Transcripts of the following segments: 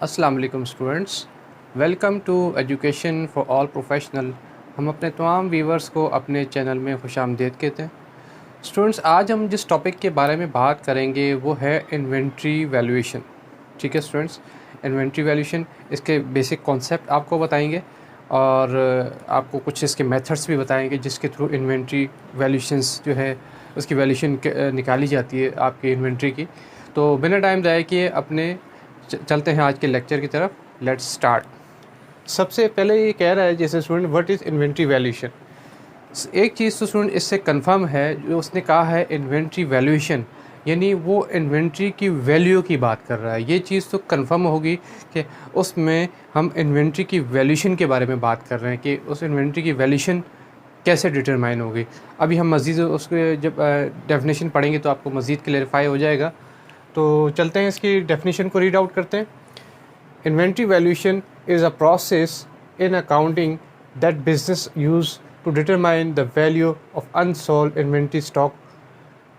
अस्सलाम वालेकुम students, welcome to education for all professional. हम अपने तमाम व्यूवर्स को अपने चैनल में खुशामदीद कहते हैं। स्टूडेंट्स, आज हम जिस टॉपिक के बारे में बात करेंगे वो है इन्वेंट्री वैल्यूएशन। ठीक है स्टूडेंट्स, इन्वेंट्री वैल्यूएशन इसके बेसिक कॉन्सेप्ट आपको बताएंगे और आपको कुछ इसके मेथड्स भी बताएंगे जिसके थ्रू इन्वेंट्री वैल्यूएशंस जो है उसकी वैल्यूएशन निकाली जाती है आपकी इन्वेंट्री की। तो बिना टाइम ज़ाया किए अपने चलते हैं आज के लेक्चर की तरफ। Let's start. सबसे पहले ये कह रहा है जैसे student, what is inventory valuation. एक चीज़ तो स्टूडेंट इससे कंफर्म है, जो उसने कहा है इन्वेंट्री वैल्यूएशन, यानी वो इन्वेंट्री की वैल्यू की बात कर रहा है। ये चीज़ तो कंफर्म होगी कि उसमें हम इन्वेंट्री की वैल्यूएशन के बारे में बात कर रहे हैं कि उस इन्वेंट्री की वैल्यूएशन कैसे डिटरमाइन होगी। अभी हम मज़ीद उसके जब डेफिनेशन पढ़ेंगे तो आपको मज़ीद क्लेरिफाई हो जाएगा। तो चलते हैं इसकी डेफिनेशन को रीड आउट करते हैं। Inventory valuation is a process in accounting that business use to determine the value of unsold inventory stock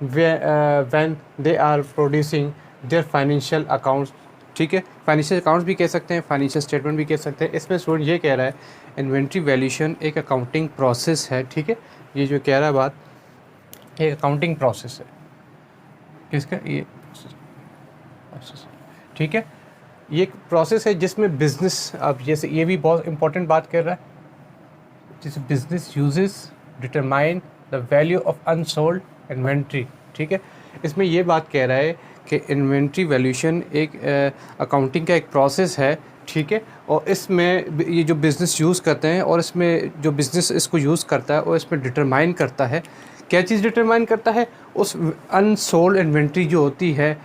when they are producing their financial accounts. ठीक है, फाइनेंशियल अकाउंट्स भी कह सकते हैं, फाइनेंशियल स्टेटमेंट भी कह सकते हैं। इसमें स्टूडेंट ये कह रहा है इन्वेंट्री वैल्यूएशन एक अकाउंटिंग प्रोसेस है। ठीक है, ये जो कह रहा है बात, एक अकाउंटिंग प्रोसेस है। किसका ये? ठीक है, ये एक प्रोसेस है जिसमें बिजनेस, अब जैसे ये भी बहुत इंपॉर्टेंट बात कर रहा है, जैसे business uses determine the value of unsold inventory. ठीक है, इसमें ये बात कह रहा है कि इन्वेंट्री वैल्यूएशन एक अकाउंटिंग का एक प्रोसेस है। ठीक है, और इसमें ये जो बिज़नेस यूज़ करते हैं और इसमें जो बिज़नेस इसको यूज़ करता है और इसमें डिटरमाइन करता है, क्या चीज़ डिटरमाइन करता है? उस अनसोल्ड इन्वेंट्री जो होती है,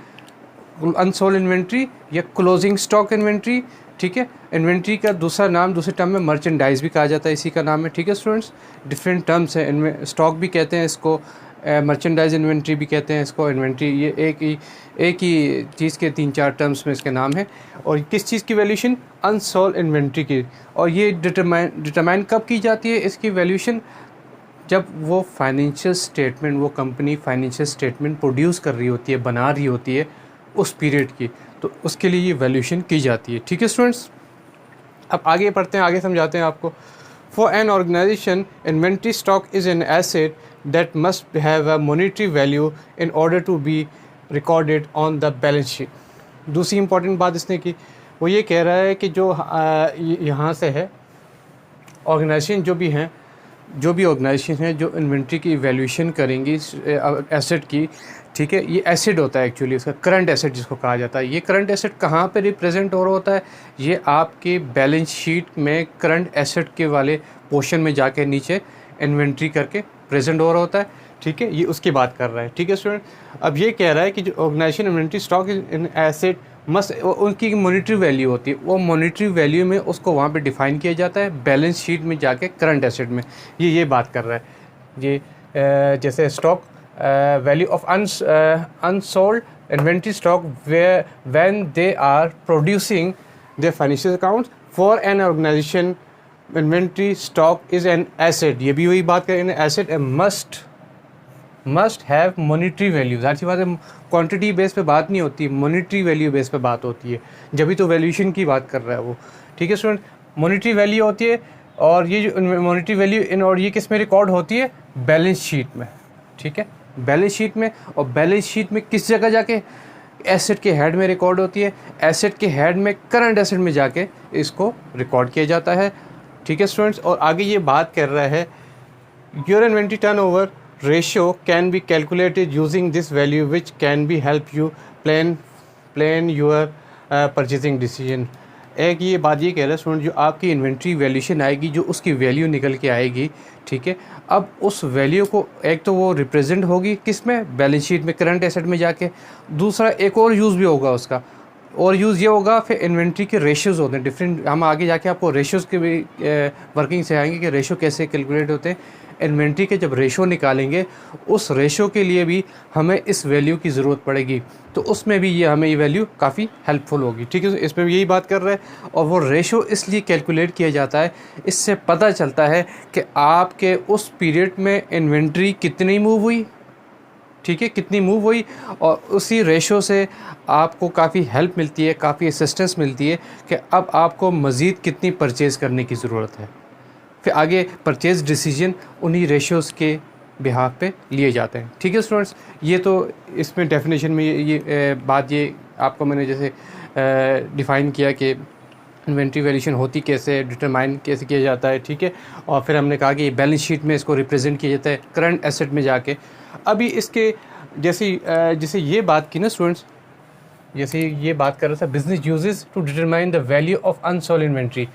अनसोल्ड इन्वेंट्री या क्लोजिंग स्टॉक इन्वेंट्री। ठीक है, इन्वेंट्री का दूसरा नाम, दूसरे टर्म में मर्चेंडाइज भी कहा जाता है, इसी का नाम है। ठीक है स्टूडेंट्स, डिफरेंट टर्म्स हैं इनमें, स्टॉक भी कहते हैं इसको, मर्चेंडाइज इन्वेंट्री भी कहते हैं इसको, इन्वेंट्री, ये एक ही चीज़ के 3-4 टर्म्स में इसके नाम है। और किस चीज़ की वैल्यूएशन? अनसोल्ड इन्वेंट्री की। और ये डिटरमाइन कब की जाती है इसकी वैल्यूएशन? जब वो फाइनेंशियल स्टेटमेंट, वो कंपनी फाइनेंशियल स्टेटमेंट प्रोड्यूस कर रही होती है, बना रही होती है उस पीरियड की, तो उसके लिए ये वैल्यूएशन की जाती है। ठीक है स्टूडेंट्स, अब आगे पढ़ते हैं, आगे समझाते हैं आपको। For an organisation, inventory stock is an asset that must have a monetary value in order to be recorded on the balance sheet. दूसरी इंपॉर्टेंट बात इसने की, वो ये कह रहा है कि जो यहाँ से है ऑर्गेनाइजेशन, जो भी ऑर्गेनाइजेशन है जो इन्वेंट्री की वैल्यूएशन करेंगी एसेट की, ठीक है, ये एसेट होता है एक्चुअली, इसका करंट एसेट जिसको कहा जाता है। ये करंट एसेट कहाँ पे रिप्रेजेंट हो रहा होता है? ये आपके बैलेंस शीट में करंट एसेट के वाले पोर्शन में जाके नीचे इन्वेंट्री करके प्रेजेंट हो रहा होता है। ठीक है, ये उसकी बात कर रहा है। ठीक है स्टूडेंट, अब ये कह रहा है कि जो organisation inventory stock in asset must, उनकी मॉनेटरी वैल्यू होती है, वो मॉनेटरी वैल्यू में उसको वहाँ पे डिफ़ाइन किया जाता है बैलेंस शीट में जाके करंट एसेट में। ये बात कर रहा है। ये जैसे stock value of unsold inventory stock when they are producing their financial accounts for an organisation, inventory stock is an asset. ये भी वही बात करें, asset must have monetary value. ज़ाहिर सी बात है, क्वांटिटी बेस पे बात नहीं होती, मॉनेटरी वैल्यू बेस पे बात होती है, जब भी तो वैल्यूएशन की बात कर रहा है वो। ठीक है स्टूडेंट, मॉनेटरी वैल्यू होती है, और ये जो मॉनेटरी वैल्यू और ये किस में रिकॉर्ड होती है? बैलेंस शीट में। ठीक है, बैलेंस शीट में, और बैलेंस शीट में किस जगह जाके? एसेट के हेड में रिकॉर्ड होती है, एसेट के हेड में करंट एसेट में जाके इसको रिकॉर्ड किया जाता है। ठीक है स्टूडेंट्स, और आगे ये बात कर रहा है your inventory turnover ratio can be calculated using this value, which can be help you plan your purchasing decision। एक ये बात ये कह रहा है स्टूडेंट, जो आपकी इन्वेंट्री वैल्यूएशन आएगी, जो उसकी वैल्यू निकल के आएगी, ठीक है, अब उस वैल्यू को एक तो वो रिप्रेजेंट होगी किस में? बैलेंस शीट में, करंट एसेट में जाके। दूसरा एक और यूज़ भी होगा उसका, और यूज़ ये होगा, फिर इन्वेंट्री के रेशियोज़ होते हैं डिफरेंट, हम आगे जाके आपको रेशियोज़ के भी वर्किंग से आएंगे कि रेशियो कैसे कैलकुलेट होते हैं। इन्वेंट्री के जब रेशो निकालेंगे, उस रेशो के लिए भी हमें इस वैल्यू की ज़रूरत पड़ेगी, तो उसमें भी ये हमें ये वैल्यू काफ़ी हेल्पफुल होगी। ठीक है, इसमें भी यही बात कर रहे हैं। और वो रेशो इसलिए कैलकुलेट किया जाता है, इससे पता चलता है कि आपके उस पीरियड में इन्वेंट्री कितनी मूव हुई। ठीक है, कितनी मूव हुई, और उसी रेशो से आपको काफ़ी हेल्प मिलती है, काफ़ी असिस्टेंस मिलती है कि अब आपको मज़ीद कितनी परचेज़ करने की ज़रूरत है। फिर आगे परचेज़ डिसीजन उन्हीं रेशोज़ के बिहाफ पे लिए जाते हैं। ठीक है स्टूडेंट्स, ये तो इसमें डेफिनेशन में बात ये आपको मैंने जैसे डिफ़ाइन किया कि इन्वेंट्री वैल्यूएशन होती कैसे, डिटरमाइन कैसे किया जाता है। ठीक है, और फिर हमने कहा कि बैलेंस शीट में इसको रिप्रेजेंट किया जाता है करंट एसेट में जाके। अभी इसके जैसे ये बात की ना स्टूडेंट्स, जैसे ये बात कर रहा था business uses to determine the value of unsold inventory.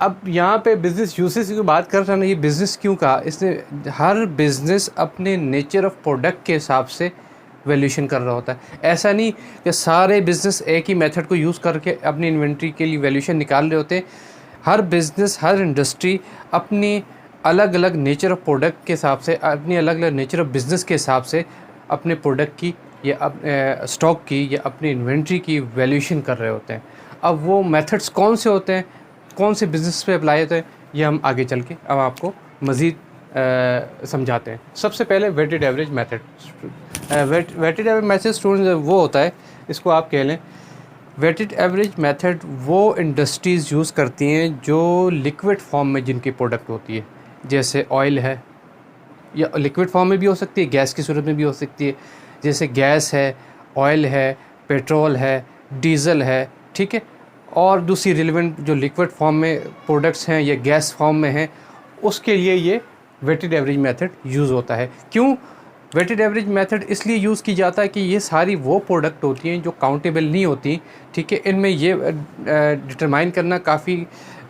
अब यहाँ पे बिज़नेस यूसेज की बात कर रहा ना, ये बिज़नेस क्यों कहा इसने, हर बिज़नेस अपने नेचर ऑफ प्रोडक्ट के हिसाब से वैल्यूएशन कर रहा होता है। ऐसा नहीं कि सारे बिज़नेस एक ही मेथड को यूज़ करके अपनी इन्वेंट्री के लिए वैल्यूएशन निकाल रहे होते हैं। हर बिज़नेस, हर इंडस्ट्री अपनी अलग अलग नेचर ऑफ प्रोडक्ट के हिसाब से, अपनी अलग अलग नेचर ऑफ बिज़नेस के हिसाब से अपने प्रोडक्ट की या स्टॉक की या अपनी इन्वेंट्री की वैल्यूएशन कर रहे होते हैं। अब वो मेथड्स कौन से होते हैं, कौन से बिज़नेस पे अप्लाई होते हैं, ये हम आगे चल के अब आपको मज़ीद समझाते हैं। सबसे पहले weighted average method. Weighted average method students वो होता है, इसको आप कह लें वेटेड एवरेज मेथड वो इंडस्ट्रीज़ यूज़ करती हैं जो लिक्विड फॉर्म में जिनकी प्रोडक्ट होती है, जैसे ऑयल है, या लिक्विड फॉर्म में भी हो सकती है, गैस की सूरत में भी हो सकती है। जैसे गैस है, ऑयल है, पेट्रोल है, डीज़ल है, ठीक है, और दूसरी रिलेवेंट जो लिक्विड फॉर्म में प्रोडक्ट्स हैं या गैस फॉर्म में हैं, उसके लिए ये वेटेड एवरेज मेथड यूज़ होता है। क्यों वेटेड एवरेज मेथड इसलिए यूज़ की जाता है कि ये सारी वो प्रोडक्ट होती हैं जो काउंटेबल नहीं होती। ठीक है, इनमें ये डिटरमाइन करना काफ़ी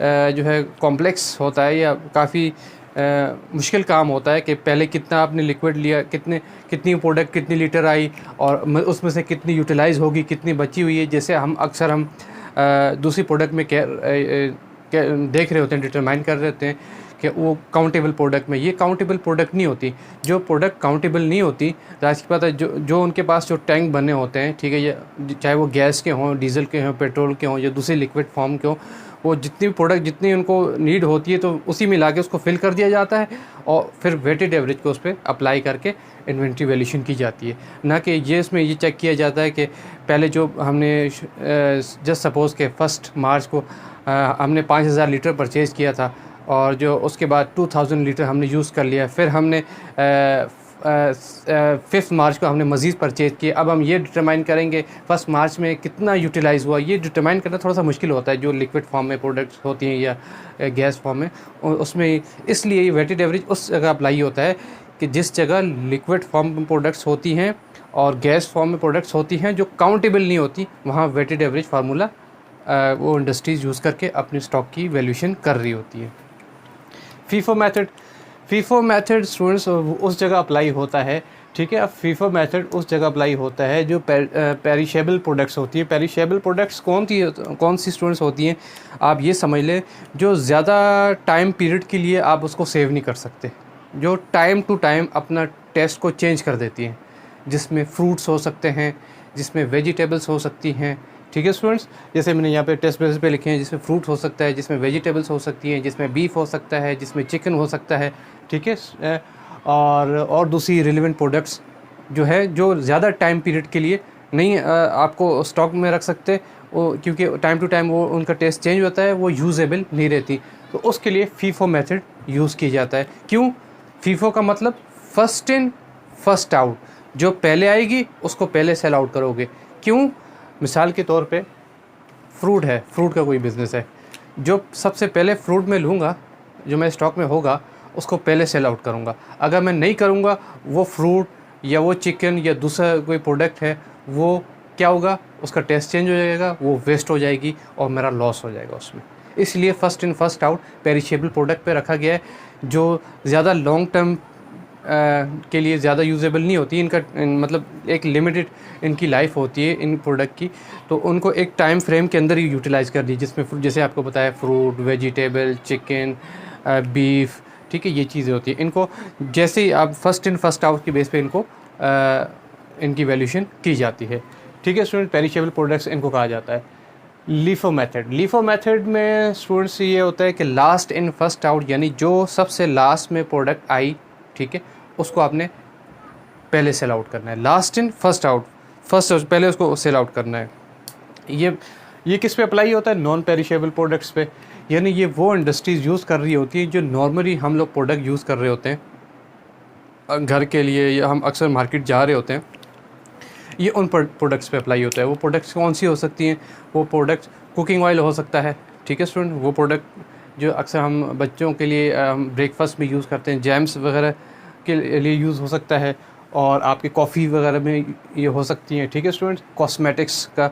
जो है कॉम्प्लेक्स होता है या काफ़ी मुश्किल काम होता है कि पहले कितना आपने लिक्विड लिया, कितनी प्रोडक्ट कितनी लीटर आई और उसमें से कितनी यूटिलाइज़ होगी, कितनी बची हुई है। जैसे हम दूसरी प्रोडक्ट में देख रहे होते हैं, डिटरमाइन कर रहे होते हैं कि वो काउंटेबल प्रोडक्ट में, ये काउंटेबल प्रोडक्ट नहीं होती। जो प्रोडक्ट काउंटेबल नहीं होती, तो आज की बात है, जो उनके पास जो टैंक बने होते हैं, ठीक है, ये चाहे वो गैस के हों, डीजल के हों, पेट्रोल के हों या दूसरे लिक्विड फॉर्म के हों, वो जितनी भी प्रोडक्ट जितनी उनको नीड होती है तो उसी में लाके उसको फिल कर दिया जाता है और फिर वेटेड एवरेज को उस पर अप्लाई करके इन्वेंट्री वैल्यूएशन की जाती है। ना कि ये इसमें ये चेक किया जाता है कि पहले जो हमने जस्ट सपोज़ के 1 मार्च को हमने 5000 लीटर परचेज़ किया था और जो उसके बाद 2000 लीटर हमने यूज़ कर लिया, फिर हमने 5 मार्च को हमने मज़ीद परचेज़ किए। अब हम ये डिटरमाइन करेंगे 1 मार्च में कितना यूटिलाइज़ हुआ, ये डिटरमाइन करना थोड़ा सा मुश्किल होता है जो लिक्विड फॉर्म में प्रोडक्ट्स होती हैं या गैस फॉर्म में, उसमें इसलिए वेटेड एवरेज उस जगह अप्लाई होता है कि जिस जगह लिक्विड फॉर्म में प्रोडक्ट्स होती हैं और गैस फॉर्म में प्रोडक्ट्स होती हैं जो काउंटेबल नहीं होती, वहाँ वेटेड एवरेज फार्मूला वो इंडस्ट्रीज़ यूज़ करके अपने स्टॉक की वैल्यूएशन कर रही होती है। फीफो मेथड स्टूडेंट्स उस जगह अप्लाई होता है। ठीक है, अब फीफो मेथड उस जगह अप्लाई होता है जो पेरिशेबल प्रोडक्ट्स होती है। पेरिशेबल प्रोडक्ट्स कौन सी स्टूडेंट्स होती हैं, आप ये समझ लें जो ज़्यादा टाइम पीरियड के लिए आप उसको सेव नहीं कर सकते, जो टाइम टू टाइम अपना टेस्ट को चेंज कर देती हैं, जिसमें फ्रूट्स हो सकते हैं, जिसमें वेजिटेबल्स हो सकती हैं। ठीक है स्टूडेंट्स, जैसे मैंने यहाँ पे टेस्ट बेसिस पे लिखे हैं, जिसमें फ्रूट हो सकता है, जिसमें वेजिटेबल्स हो सकती हैं, जिसमें बीफ हो सकता है, जिसमें चिकन हो सकता है। ठीक है, और दूसरी रिलेवेंट प्रोडक्ट्स जो है जो ज़्यादा टाइम पीरियड के लिए नहीं आपको स्टॉक में रख सकते, वो क्योंकि टाइम टू टाइम वो उनका टेस्ट चेंज होता है, वो यूजेबल नहीं रहती, तो उसके लिए फीफो मेथड यूज़ किया जाता है। क्यों? फीफो का मतलब फर्स्ट इन फर्स्ट आउट, जो पहले आएगी उसको पहले सेल आउट करोगे। क्यों? मिसाल के तौर पे फ्रूट है, फ्रूट का कोई बिज़नेस है, जो सबसे पहले फ्रूट में लूँगा, जो मेरे स्टॉक में होगा उसको पहले सेल आउट करूँगा। अगर मैं नहीं करूँगा, वो फ्रूट या वो चिकन या दूसरा कोई प्रोडक्ट है, वो क्या होगा, उसका टेस्ट चेंज हो जाएगा, वो वेस्ट हो जाएगी और मेरा लॉस हो जाएगा उसमें। इसलिए first in first out perishable product पे रखा गया है, जो ज़्यादा लॉन्ग टर्म के लिए ज़्यादा यूजेबल नहीं होती। इनका मतलब एक लिमिटेड इनकी लाइफ होती है इन प्रोडक्ट की, तो उनको एक टाइम फ्रेम के अंदर ही यूटिलाइज़ कर दी, जिसमें जैसे आपको बताया फ्रूट, वेजिटेबल, चिकन, बीफ, ठीक है, ये चीज़ें होती हैं। इनको जैसे ही आप फर्स्ट इन फर्स्ट आउट के बेस पे इनको इनकी वैल्यूएशन की जाती है। ठीक है स्टूडेंट, पेरिशेबल प्रोडक्ट्स इनको कहा जाता है। लीफो मेथड में स्टूडेंट्स ये होता है कि लास्ट इन फर्स्ट आउट, यानी जो सबसे लास्ट में प्रोडक्ट आई, ठीक है, उसको आपने पहले सेल आउट करना है, लास्ट इन फर्स्ट आउट, पहले उसको सेल आउट करना है। ये किस पे अप्लाई होता है? नॉन पेरिशेबल प्रोडक्ट्स पे। यानी ये वो इंडस्ट्रीज़ यूज़ कर रही होती हैं जो नॉर्मली हम लोग प्रोडक्ट यूज़ कर रहे होते हैं घर के लिए, या हम अक्सर मार्केट जा रहे होते हैं, ये उन प्रोडक्ट्स पे अप्लाई होता है। वो प्रोडक्ट्स कौन सी हो सकती हैं? वो प्रोडक्ट्स कुकिंग ऑयल हो सकता है, ठीक है स्टूडेंट। वो प्रोडक्ट जो अक्सर हम बच्चों के लिए ब्रेकफास्ट में यूज़ करते हैं, जैम्स वगैरह के लिए यूज़ हो सकता है, और आपके कॉफ़ी वगैरह में ये हो सकती हैं, ठीक है स्टूडेंट्स। कॉस्मेटिक्स का,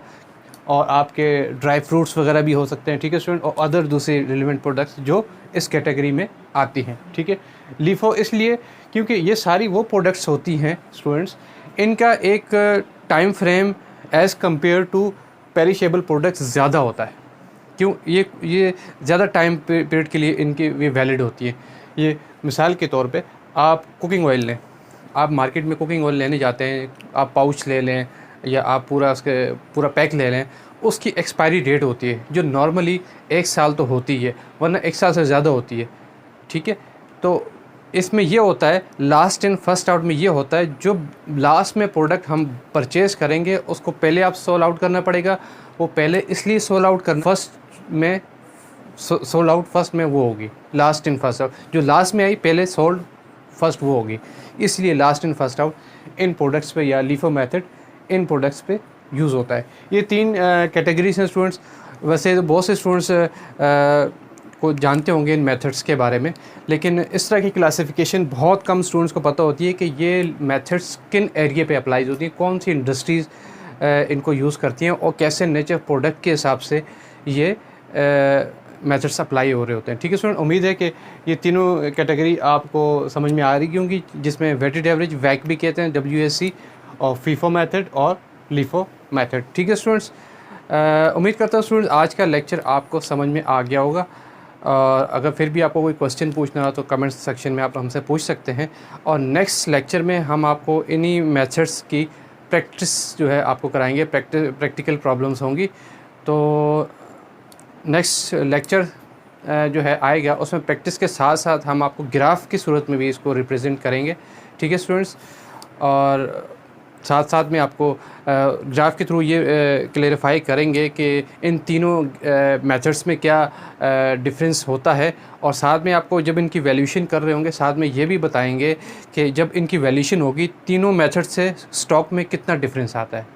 और आपके ड्राई फ्रूट्स वगैरह भी हो सकते हैं, ठीक है स्टूडेंट, और अदर दूसरे रिलेवेंट प्रोडक्ट्स जो इस कैटेगरी में आती हैं, ठीक है। लीफो इसलिए क्योंकि ये सारी वो प्रोडक्ट्स होती हैं स्टूडेंट्स, इनका एक time frame as compared to perishable products ज़्यादा होता है। क्यों? ये ज़्यादा टाइम पीरियड के लिए इनकी ये वैलिड होती है। ये मिसाल के तौर पे आप कुकिंग ऑयल लें, आप मार्केट में कुकिंग ऑयल लेने जाते हैं, आप पाउच ले लें या आप पूरा पैक ले लें, उसकी एक्सपायरी डेट होती है जो नॉर्मली 1 साल तो होती है, वरना 1 साल से ज़्यादा होती है, ठीक है। तो इसमें ये होता है, लास्ट इन फर्स्ट आउट में ये होता है, जो लास्ट में प्रोडक्ट हम परचेज़ करेंगे उसको पहले आप सोल आउट करना पड़ेगा। वो पहले इसलिए सोल आउट करना, सोल आउट फर्स्ट में वो होगी, लास्ट इन फर्स्ट आउट। जो लास्ट में आई पहले सोल्ड फर्स्ट वो होगी, इसलिए last in first out in products पे या लीफो मेथड इन प्रोडक्ट्स पे यूज़ होता है। ये 3 कैटेगरीज हैं स्टूडेंट्स। वैसे बहुत से स्टूडेंट्स को जानते होंगे इन मेथड्स के बारे में, लेकिन इस तरह की क्लासिफिकेशन बहुत कम स्टूडेंट्स को पता होती है कि ये मेथड्स किन एरिया पे अप्लाई होती हैं, कौन सी इंडस्ट्रीज़ इनको यूज़ करती हैं, और कैसे नेचर प्रोडक्ट के हिसाब से ये मेथड्स अप्लाई हो रहे होते हैं, ठीक है स्टूडेंट। उम्मीद है कि ये तीनों कैटेगरी आपको समझ में आ रही होंगी, जिसमें वेटेड एवरेज, वैक भी कहते हैं, WAC, और फीफो मेथड और लीफो मेथड, ठीक है स्टूडेंट्स। उम्मीद करता हूँ स्टूडेंट्स आज का लेक्चर आपको समझ में आ गया होगा, और अगर फिर भी आपको कोई क्वेश्चन पूछना हो तो कमेंट सेक्शन में आप हमसे पूछ सकते हैं, और नेक्स्ट लेक्चर में हम आपको इन्हीं मेथड्स की प्रैक्टिस जो है आपको कराएंगे, प्रैक्टिकल प्रॉब्लम्स होंगी। तो नेक्स्ट लेक्चर जो है आएगा, उसमें प्रैक्टिस के साथ साथ हम आपको ग्राफ की सूरत में भी इसको रिप्रेजेंट करेंगे, ठीक है स्टूडेंट्स। और साथ साथ में आपको ग्राफ के थ्रू ये क्लेरिफाई करेंगे कि इन तीनों मेथड्स में क्या डिफरेंस होता है, और साथ में आपको जब इनकी वैल्यूएशन कर रहे होंगे साथ में ये भी बताएंगे कि जब इनकी वैल्यूएशन होगी तीनों मेथड से स्टॉक में कितना डिफरेंस आता है,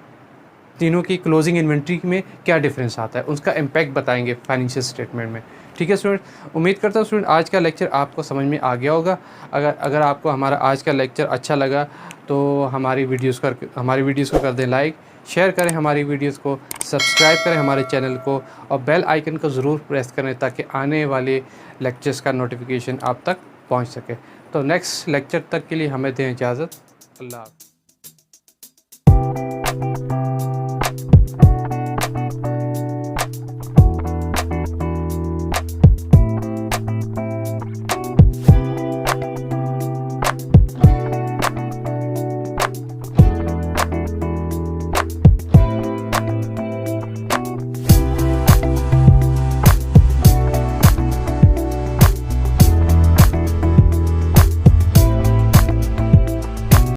तीनों की क्लोजिंग इन्वेंट्री में क्या डिफरेंस आता है, उसका इम्पैक्ट बताएंगे फाइनेंशियल स्टेटमेंट में, ठीक है स्टूडेंट। उम्मीद करता हूँ स्टूडेंट आज का लेक्चर आपको समझ में आ गया होगा। अगर आपको हमारा आज का लेक्चर अच्छा लगा तो हमारी वीडियोस को कर दें लाइक, शेयर करें हमारी वीडियोस को, सब्सक्राइब करें हमारे चैनल को, और बेल आइकन को ज़रूर प्रेस करें ताकि आने वाले लेक्चर्स का नोटिफिकेशन आप तक पहुँच सके। तो नेक्स्ट लेक्चर तक के लिए हमें दें इजाज़त। अल्लाह हाफ़िज़।